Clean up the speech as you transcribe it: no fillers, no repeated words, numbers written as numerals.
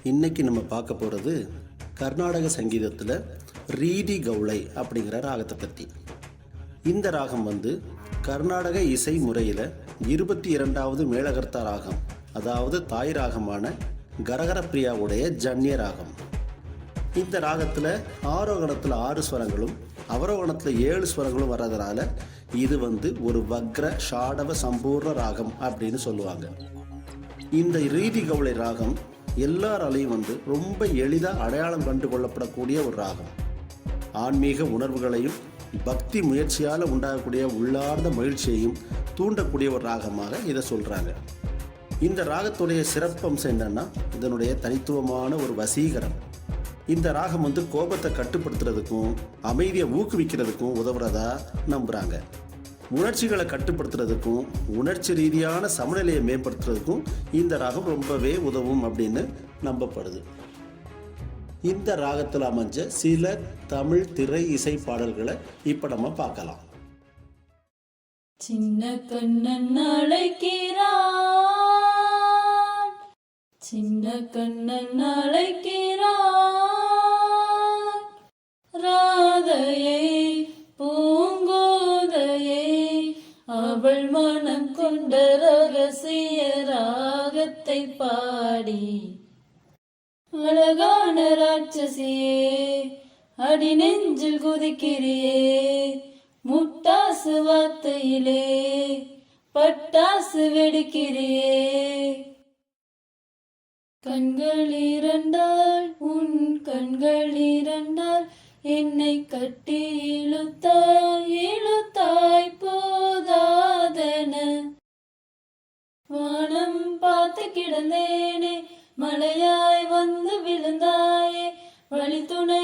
இன்னைக்கு நம்ம பார்க்க போகிறது கர்நாடக சங்கீதத்தில் ரீதி கவுளை அப்படிங்கிற ராகத்தை பற்றி. இந்த ராகம் கர்நாடக இசை முறையில் 22வது மேளகர்த்தா ராகம், அதாவது தாய் ராகமான கரகரப்பிரியாவுடைய ஜன்ய ராகம். இந்த ராகத்தில் ஆரோகணத்தில் 6 ஸ்வரங்களும் அவரோகணத்தில் 7 ஸ்வரங்களும் வர்றதுனால இது ஒரு வக்ர ஷாடவ சம்பூர்ண ராகம் அப்படின்னு சொல்லுவாங்க. இந்த ரீதி கவுளை ராகம் எல்லாராலையும் ரொம்ப எளிதாக அடையாளம் கண்டு கொள்ளப்படக்கூடிய ஒரு ராகம். ஆன்மீக உணர்வுகளையும் பக்தி முயற்சியால் உண்டாகக்கூடிய உள்ளார்ந்த மகிழ்ச்சியையும் தூண்டக்கூடிய ஒரு ராகமாக இதை சொல்கிறாங்க. இந்த ராகத்துடைய சிறப்பம்சம் என்னன்னா, இதனுடைய தனித்துவமான ஒரு வசீகரம். இந்த ராகம் கோபத்தை கட்டுப்படுத்துறதுக்கும் அமைதியை ஊக்குவிக்கிறதுக்கும் உதவுறதா நம்புகிறாங்க. உணர்ச்சிகளை கட்டுப்படுத்துறதுக்கும் உணர்ச்சி ரீதியான சமநிலையை மேம்படுத்துறதுக்கும் இந்த ராகம் ரொம்பவே உதவும் அப்படின்னு நம்பப்படுது. இந்த ராகத்தில் அமைஞ்ச சில தமிழ் திரை இசை பாடல்களை இப்போ நம்ம பார்க்கலாம். சின்ன கண்ணன் அழைக்கிறான், சின்ன கண்ணன் அழைக்கிறான், ராதையை பூங்கோதையை அவள் மனம் கொண்ட ரகசிய ராகத்தை பாடி, அழகான ராட்சசியே அடி நெஞ்சில் குதிக்கிறியே, முட்டாசு வார்த்தையிலே பட்டாசு வெடிக்கிறியே. கண்கள் இரண்டால் உன் கண்கள் இரண்டால் என்னை கட்டி இழுத்தாய் இழுத்தாய் போதாதென, வானம் பார்த்து கிடந்தேனே மழையாய் வந்து விழுந்தாயே, வழி துணை